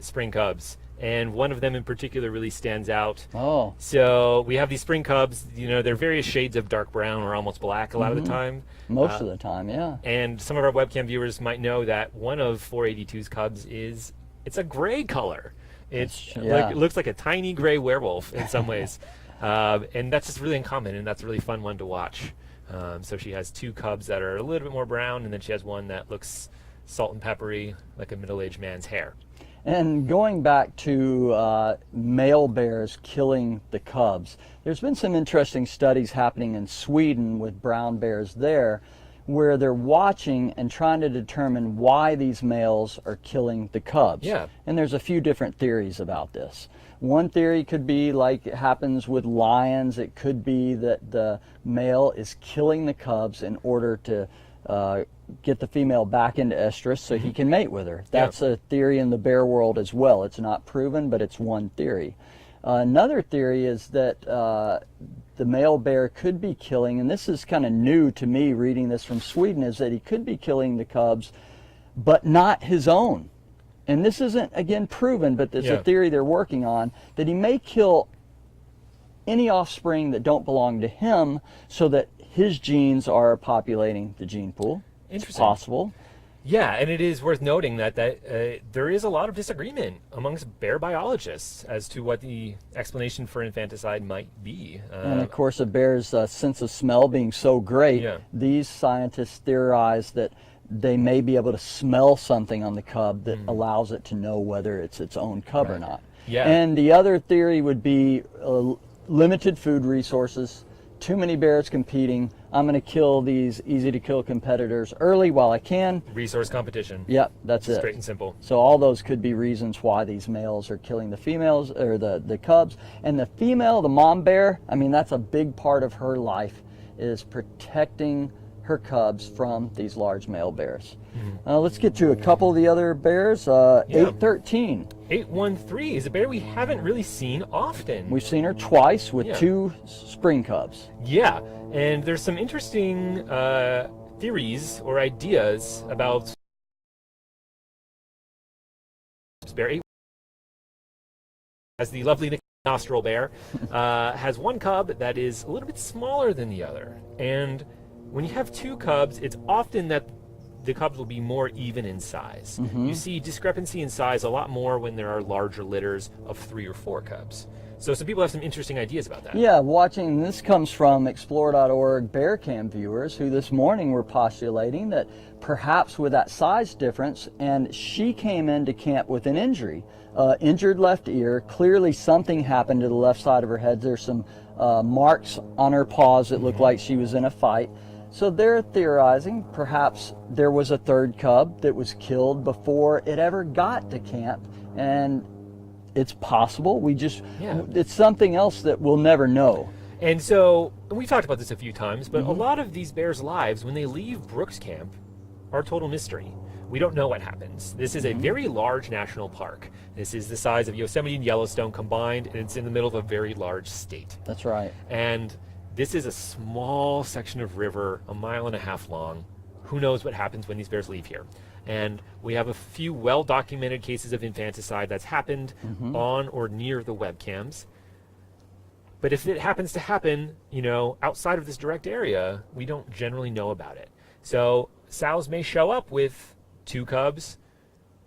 spring cubs, and one of them in particular really stands out. Oh, So we have these spring cubs, they're various shades of dark brown or almost black a lot of the time. most of the time, yeah. And some of our webcam viewers might know that one of 482's cubs it's a gray color. It's yeah. it looks like a tiny gray werewolf in some ways. And that's just really uncommon, and that's a really fun one to watch. So she has 2 cubs that are a little bit more brown, and then she has one that looks salt and peppery, like a middle-aged man's hair. And going back to male bears killing the cubs, there's been some interesting studies happening in Sweden with brown bears there, where they're watching and trying to determine why these males are killing the cubs. Yeah. And there's a few different theories about this. One theory could be like it happens with lions. It could be that the male is killing the cubs in order to get the female back into estrus so he can mate with her. That's a theory in the bear world as well. It's not proven, but it's one theory. Another theory is that the male bear could be killing, and this is kind of new to me reading this from Sweden, is that he could be killing the cubs, but not his own. And this isn't, again, proven, but it's a theory they're working on, that he may kill any offspring that don't belong to him so that his genes are populating the gene pool. It's Interesting. possible. Yeah, and it is worth noting that there is a lot of disagreement amongst bear biologists as to what the explanation for infanticide might be. And of course, a bear's sense of smell being so great, Yeah. these scientists theorize that they may be able to smell something on the cub that allows it to know whether it's its own cub or not. Yeah. And the other theory would be limited food resources, too many bears competing. I'm going to kill these easy to kill competitors early while I can. Resource competition. Yep, that's it. Straight and simple. So all those could be reasons why these males are killing the females or the cubs. And the female, the mom bear, I mean, that's a big part of her life, is protecting her cubs from these large male bears. Let's get to a couple of the other bears. 813. 813 is a bear we haven't really seen often. We've seen her twice with Yeah. 2 spring cubs. Yeah, and there's some interesting theories or ideas about bear. 8 as the lovely nostril bear has one cub that is a little bit smaller than the other, and when you have 2 cubs, it's often that the cubs will be more even in size. You see discrepancy in size a lot more when there are larger litters of 3 or 4 cubs. So some people have some interesting ideas about that. Yeah, watching, this comes from Explore.org bear cam viewers who this morning were postulating that perhaps with that size difference, and she came into camp with an injury, injured left ear. Clearly something happened to the left side of her head. There's some marks on her paws that look like she was in a fight. So they're theorizing perhaps there was a 3rd cub that was killed before it ever got to camp, and it's possible. It's something else that we'll never know. And so, and we've talked about this a few times, but a lot of these bears' lives, when they leave Brooks Camp, are total mystery. We don't know what happens. This is a very large national park. This is the size of Yosemite and Yellowstone combined, and it's in the middle of a very large state. That's right. And this is a small section of river, 1.5 miles long. Who knows what happens when these bears leave here? And we have a few well-documented cases of infanticide that's happened on or near the webcams. But if it happens to happen, outside of this direct area, we don't generally know about it. So sows may show up with 2 cubs.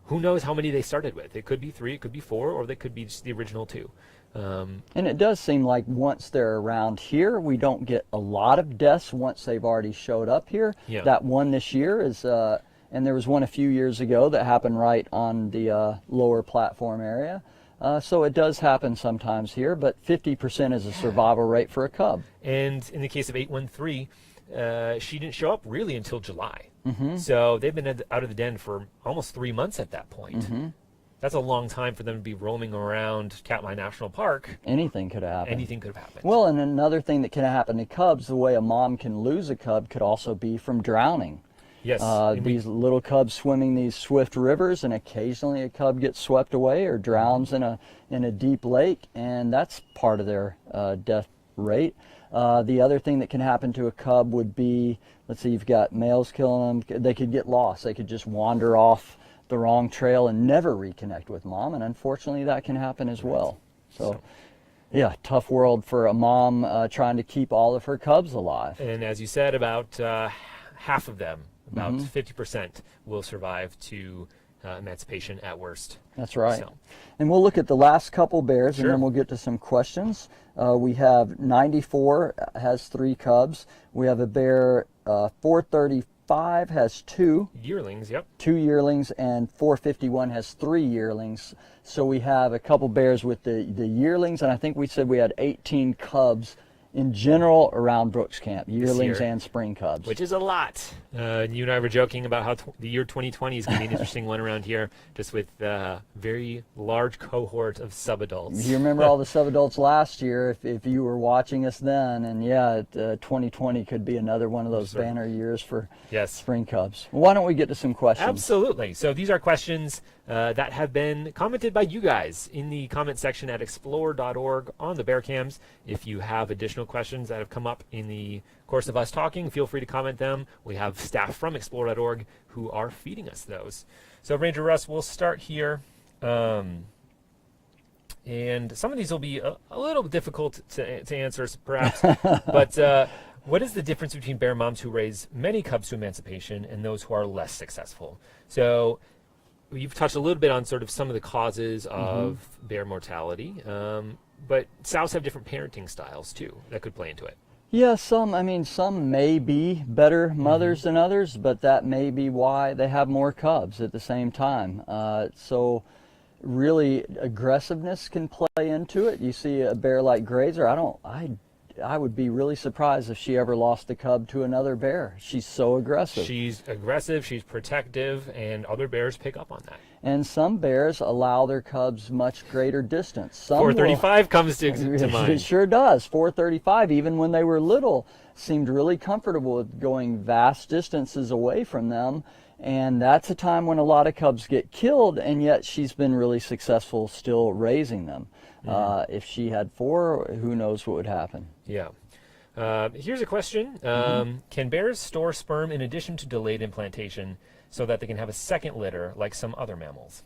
Who knows how many they started with? It could be 3, it could be 4, or they could be just the original 2. And it does seem like once they're around here, we don't get a lot of deaths once they've already showed up here. Yeah. That one this year is, and there was one a few years ago that happened right on the lower platform area. So it does happen sometimes here, but 50% is a survival rate for a cub. And in the case of 813, she didn't show up really until July. Mm-hmm. So they've been out of the den for almost 3 months at that point. Mm-hmm. That's a long time for them to be roaming around Katmai National Park. Anything could have happened. Anything could have happened. Well, and another thing that can happen to cubs, the way a mom can lose a cub could also be from drowning. Yes. These little cubs swimming these swift rivers, and occasionally a cub gets swept away or drowns in a deep lake, and that's part of their death rate. The other thing that can happen to a cub would be, let's see, you've got males killing them. They could get lost. They could just wander off the wrong trail and never reconnect with mom, and unfortunately that can happen as well. So yeah, tough world for a mom trying to keep all of her cubs alive. And as you said, about half of them, about 50%, will survive to emancipation at worst. That's right. So. And we'll look at the last couple bears, Sure. and then we'll get to some questions. We have 94 has 3 cubs. We have a bear 435 has 2 Yearlings, yep. yearlings, and 451 has 3 yearlings. So we have a couple bears with the yearlings, and I think we said we had 18 cubs in general around Brooks Camp, yearlings year. and spring cubs. Which is a lot. You and I were joking about how the year 2020 is going to be an interesting one around here, just with a very large cohort of subadults. You remember all the subadults last year, if you were watching us then, and yeah, 2020 could be another one of those Sure. banner years for Yes. spring cubs. Why don't we get to some questions? Absolutely. So these are questions that have been commented by you guys in the comment section at explore.org on the Bearcams. If you have additional questions that have come up in the course of us talking, feel free to comment them. We have staff from explore.org who are feeding us those. So Ranger Russ, we'll start here. And some of these will be a little difficult to answer, perhaps. But what is the difference between bear moms who raise many cubs to emancipation and those who are less successful? So you've touched a little bit on sort of some of the causes of bear mortality, but sows have different parenting styles too that could play into it. Yeah, some may be better mothers than others, but that may be why they have more cubs at the same time. So really aggressiveness can play into it. You see a bear like Grazer, I would be really surprised if she ever lost a cub to another bear. She's so aggressive. She's aggressive, she's protective, and other bears pick up on that. And some bears allow their cubs much greater distance. Some 435 comes to It mind. sure does. 435, even when they were little, seemed really comfortable with going vast distances away from them. And that's a time when a lot of cubs get killed, and yet she's been really successful still raising them. If she had 4, who knows what would happen. Yeah. Here's a question. Can bears store sperm in addition to delayed implantation so that they can have a second litter like some other mammals?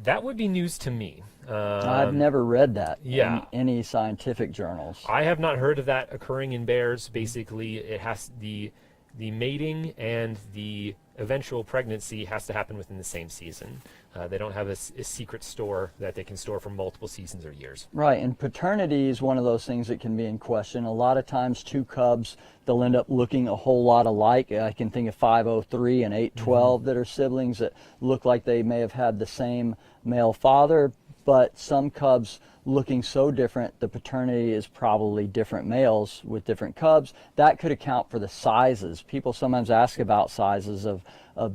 That would be news to me. I've never read that yeah. in any scientific journals. I have not heard of that occurring in bears. Basically, it has the mating and the eventual pregnancy has to happen within the same season. They don't have a secret store that they can store for multiple seasons or years. Right, and paternity is one of those things that can be in question. A lot of times 2 cubs, they'll end up looking a whole lot alike. I can think of 503 and 812 that are siblings that look like they may have had the same male father, but some cubs looking so different, the paternity is probably different males with different cubs. That could account for the sizes. People sometimes ask about sizes of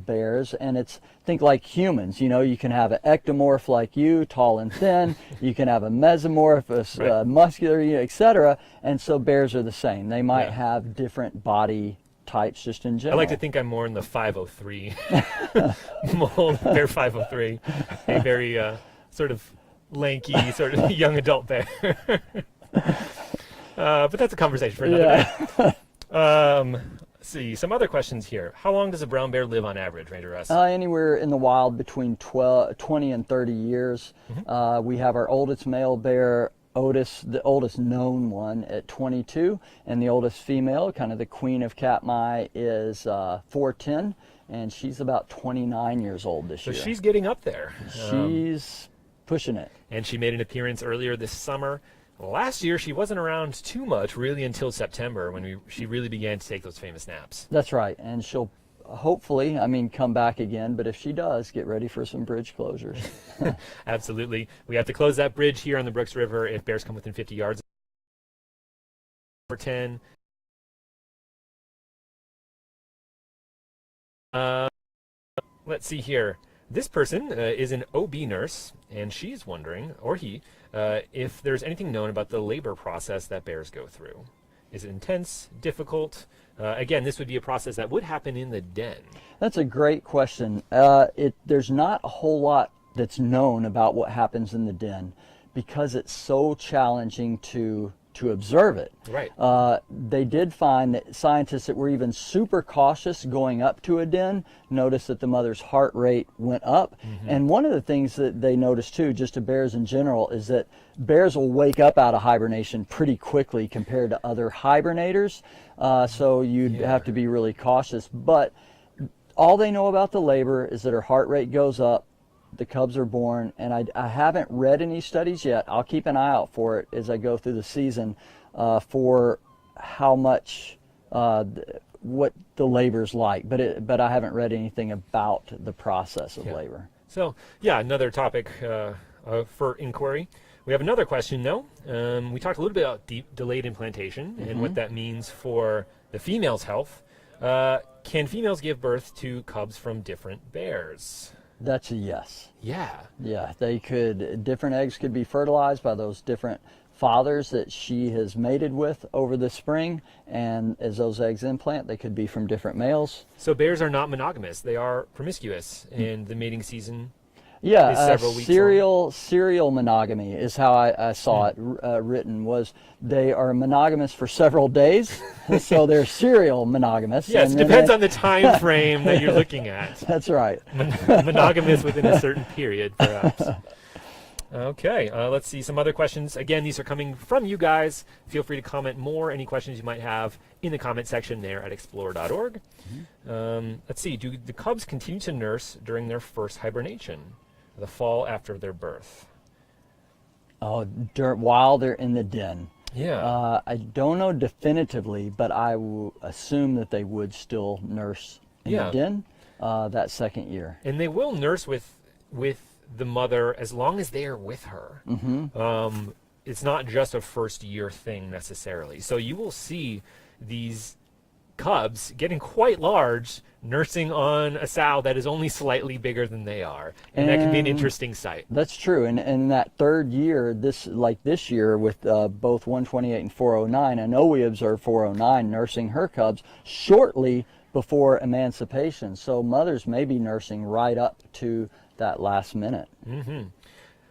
bears, and it's, think like humans, you know, you can have an ectomorph like you, tall and thin, you can have a mesomorph, Right. muscular, etc., and so bears are the same. They might have different body types just in I general. like to think I'm more in the 503 mold, bear 503, a very sort of lanky, sort of young adult bear. But that's a conversation for another day. Let's see, some other questions here. How long does a brown bear live on average, Ranger Russ? Anywhere in the wild between 20 and 30 years. We have our oldest male bear, Otis, the oldest known one, at 22, and the oldest female, kind of the queen of Katmai, is 410, and she's about 29 years old this So year. she's getting up there. She's pushing it. And she made an appearance earlier this summer. Last year, she wasn't around too much, really, until September, when she really began to take those famous naps. That's right, and she'll hopefully, I mean, come back again. But if she does, get ready for some bridge closures. Absolutely. We have to close that bridge here on the Brooks River if bears come within 50 yards. Number 10. Let's see here. This person is an OB nurse, and she's wondering, or he, if there's anything known about the labor process that bears go through. Is it intense, difficult? Again, this would be a process that would happen in the den. That's a great question. There's not a whole lot that's known about what happens in the den because it's so challenging to observe it. Right. They did find that scientists that were even super cautious going up to a den noticed that the mother's heart rate went up. And one of the things that they noticed too, just to bears in general, is that bears will wake up out of hibernation pretty quickly compared to other hibernators. So you'd have to be really cautious. But all they know about the labor is that her heart rate goes up, the cubs are born, and I haven't read any studies yet. I'll keep an eye out for it as I go through the season for how much what the labor's like, but I haven't read anything about the process of labor. So yeah, another topic for inquiry. We have another question though. We talked a little bit about delayed implantation and what that means for the female's health. Can females give birth to cubs from different bears? That's a yes. Yeah. Yeah, they could, different eggs could be fertilized by those different fathers that she has mated with over the spring, and as those eggs implant, they could be from different males. So bears are not monogamous, they are promiscuous, and the mating season Yeah, is several weeks serial monogamy is how I saw it written, was they are monogamous for several days, so they're serial monogamous. Yes, it depends on the time frame that you're looking at. That's right. Monogamous within a certain period, perhaps. Okay, let's see some other questions. Again, these are coming from you guys. Feel free to comment more, any questions you might have in the comment section there at explore.org. Let's see, do the cubs continue to nurse during their first hibernation, the fall after their birth? Oh, while they're in the den. Yeah. I don't know definitively, but I will assume that they would still nurse in the den that second year. And they will nurse with the mother as long as they are with her. It's not just a first year thing necessarily. So you will see these cubs getting quite large nursing on a sow that is only slightly bigger than they are, and that can be an interesting sight. That's true. And in that third year, this year with both 128 and 409, I know we observed 409 nursing her cubs shortly before emancipation, so mothers may be nursing right up to that last minute.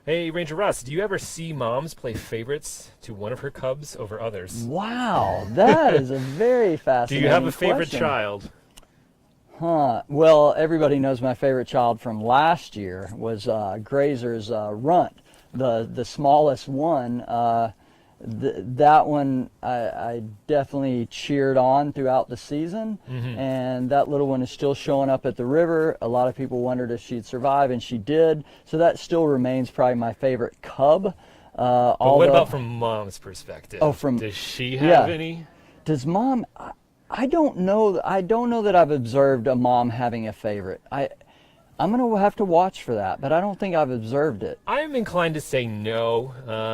Hey, Ranger Russ, do you ever see moms play favorites to one of her cubs over others? Wow, that is a very fascinating Do you have a favorite question. child? Well, everybody knows my favorite child from last year was Grazer's Runt, the smallest one. That one I definitely cheered on throughout the season, and that little one is still showing up at the river. A lot of people wondered if she'd survive, and she did. So that still remains probably my favorite cub. But what about from mom's perspective? Oh, does she have any? Does mom? I don't know. I don't know that I've observed a mom having a favorite. I'm going to have to watch for that, but I don't think I've observed it. I'm inclined to say no.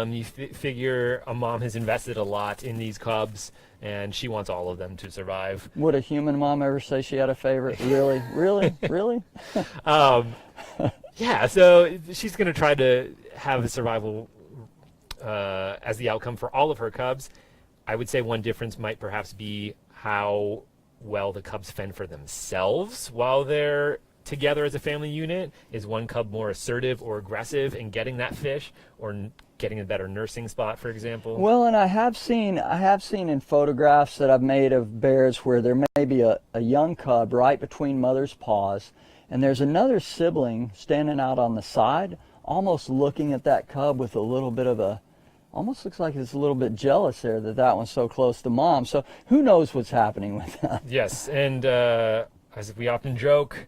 You figure a mom has invested a lot in these cubs, and she wants all of them to survive. Would a human mom ever say she had a favorite? Really? Really? Really? Yeah, so she's going to try to have the survival as the outcome for all of her cubs. I would say one difference might perhaps be how well the cubs fend for themselves while they're together as a family unit. Is one cub more assertive or aggressive in getting that fish, or getting a better nursing spot, for example? Well, and I have seen in photographs that I've made of bears where there may be a young cub right between mother's paws, and there's another sibling standing out on the side, almost looking at that cub with a little bit of almost looks like it's a little bit jealous there that one's so close to mom. So who knows what's happening with that? Yes, and as we often joke,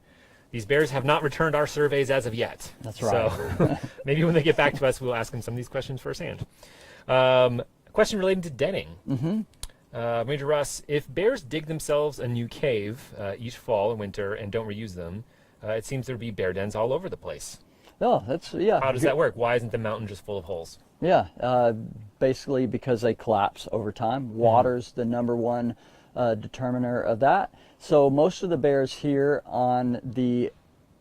these bears have not returned our surveys as of yet. That's right. So maybe when they get back to us, we'll ask them some of these questions firsthand. Question relating to denning. Ranger Russ, if bears dig themselves a new cave each fall and winter and don't reuse them, it seems there'd be bear dens all over the place. Oh, yeah. How does that work? Why isn't the mountain just full of holes? Yeah, basically because they collapse over time. Water's the number one determiner of that. So most of the bears here on the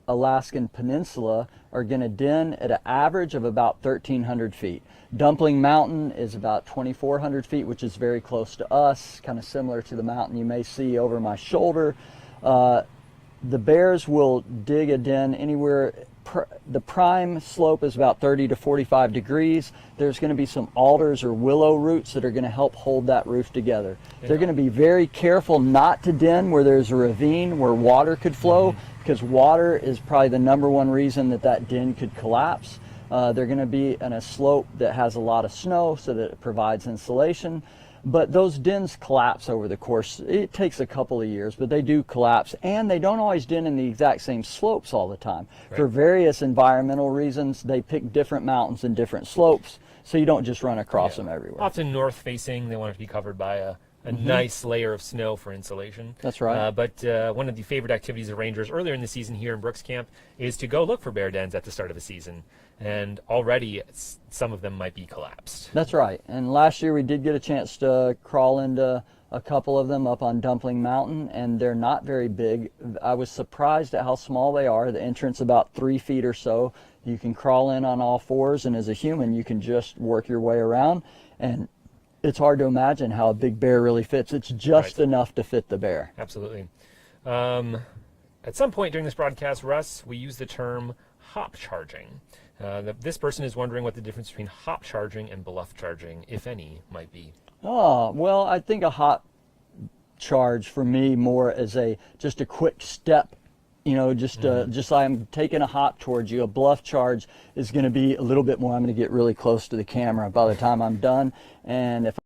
Alaskan Peninsula are going to den at an average of about 1,300 feet. Dumpling Mountain is about 2,400 feet, which is very close to us, kind of similar to the mountain you may see over my shoulder. The bears will dig a den anywhere. The prime slope is about 30 to 45 degrees. There's going to be some alders or willow roots that are going to help hold that roof together. Yeah. They're going to be very careful not to den where there's a ravine where water could flow, because water is probably the number one reason that that den could collapse. They're going to be in a slope that has a lot of snow so that it provides insulation. But those dens collapse over the course. It takes a couple of years, but they do collapse, and they don't always den in the exact same slopes all the time. Right. For various environmental reasons, they pick different mountains and different slopes, so you don't just run across them everywhere. Often north facing, they want it to be covered by a nice layer of snow for insulation. That's right. But one of the favorite activities of rangers earlier in the season here in Brooks Camp is to go look for bear dens at the start of a season. And already some of them might be collapsed. That's right. And last year we did get a chance to crawl into a couple of them up on Dumpling Mountain, and they're not very big. I was surprised at how small they are. The entrance about 3 feet or so. You can crawl in on all fours, and as a human you can just work your way around, and it's hard to imagine how a big bear really fits. It's just enough to fit the bear. Absolutely. At some point during this broadcast, Russ, we use the term hop charging. This person is wondering what the difference between hop charging and bluff charging, if any, might be. Oh, well, I think a hop charge for me more as just a quick step, just like I'm taking a hop towards you. A bluff charge is going to be a little bit more. I'm going to get really close to the camera by the time I'm done, and if